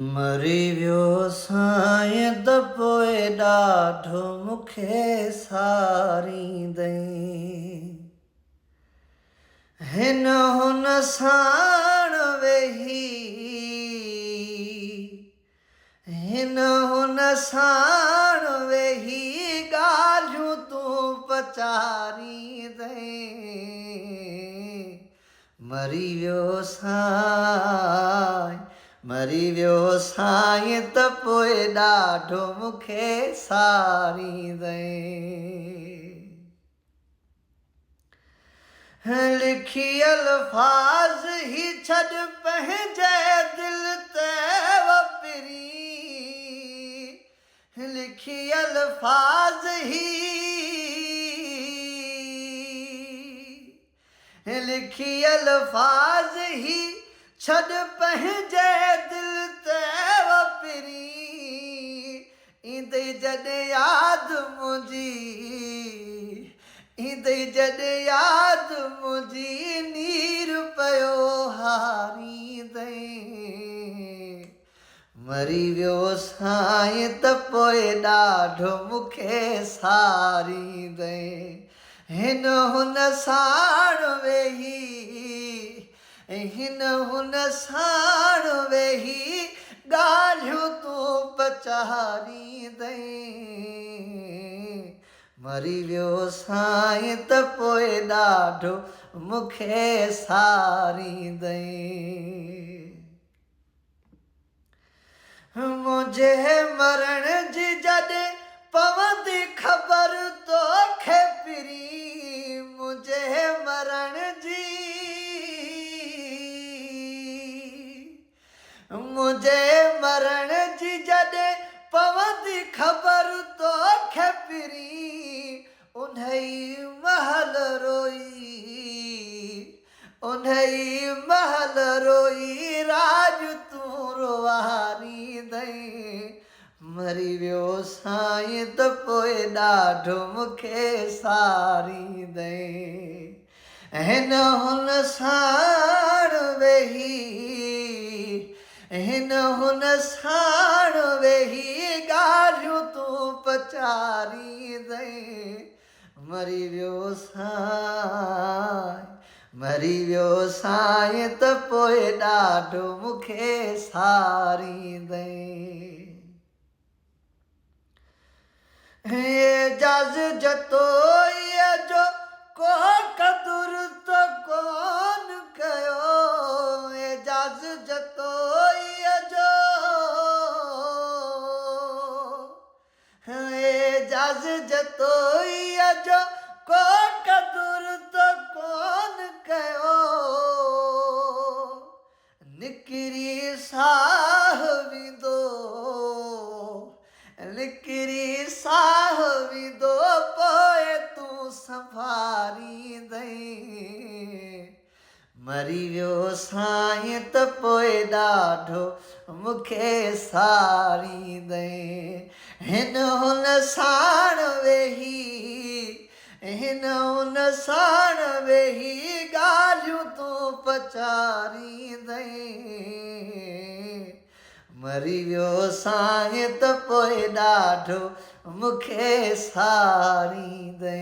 मरी वियो साईं त पोइ ॾाढो मूंखे सारींदई। हिन हुन साण वेही हिन हुन साण वेही ॻाल्हियूं तूं पचारींदई। मरी वियो साईं मरी वियो साईं त पोइ ॾाढो मूंखे सारींदई। लिखी अल्फाज़ ही छॾ पंहिंजे दिलि ते वपिरी। लिखी अल्फाज़ ही लिखी अल्फाज़ ही छॾ पंहिंजे दिलि ते वपिरी। ईंदई जॾहिं यादि मुंहिंजी ईंदई जॾहिं यादि मुंहिंजी नीर पियो हारींदई। मरी वियो साईं त पोइ ॾाढो मूंखे सारींदई। हिन हुन साण वेही हिन हुन साण वेही ॻाल्हियूं तूं पचारींदई। मरी वियो साईं त पोइ ॾाढो मूंखे सारींदई। मुंहिंजे मरण जी जॾहिं पवंदी ख़बर तोखे पिरी। मुंहिंजे मरण जी मुंहिंजे मरण जी जॾहिं पवंदी ख़बर तोखे पिरी। उन्हई महल रोई राज तूं रोआरींदई। मरी वियो साईं त पोइ ॾाढो मूंखे सारींदई। हिन हुन साण वेही हिन हुन साण वेही ॻाल्हियूं तूं पचारींदई। मरी वियो साईं मरी वियो साईं त पोइ ॾाढो मूंखे सारींदई। एजाज़ जतोईअ जो को क़दुर त कोन कयो। एजाज़ जतोईअ जो एजाज़ जतोईअ जो को क़दुर त कोन कयो। निकिरी साह विंदो निकिरी साह विंदो पोइ तूं संभारींदई। मरी वियो साईं त पोइ ॾाढो मूंखे सारींदई। हिन हुन साण वेही हिन हुन साण वेही ॻाल्हियूं तूं पचारींदई। मरी वियो साईं त पोइ ॾाढो मूंखे सारींदई।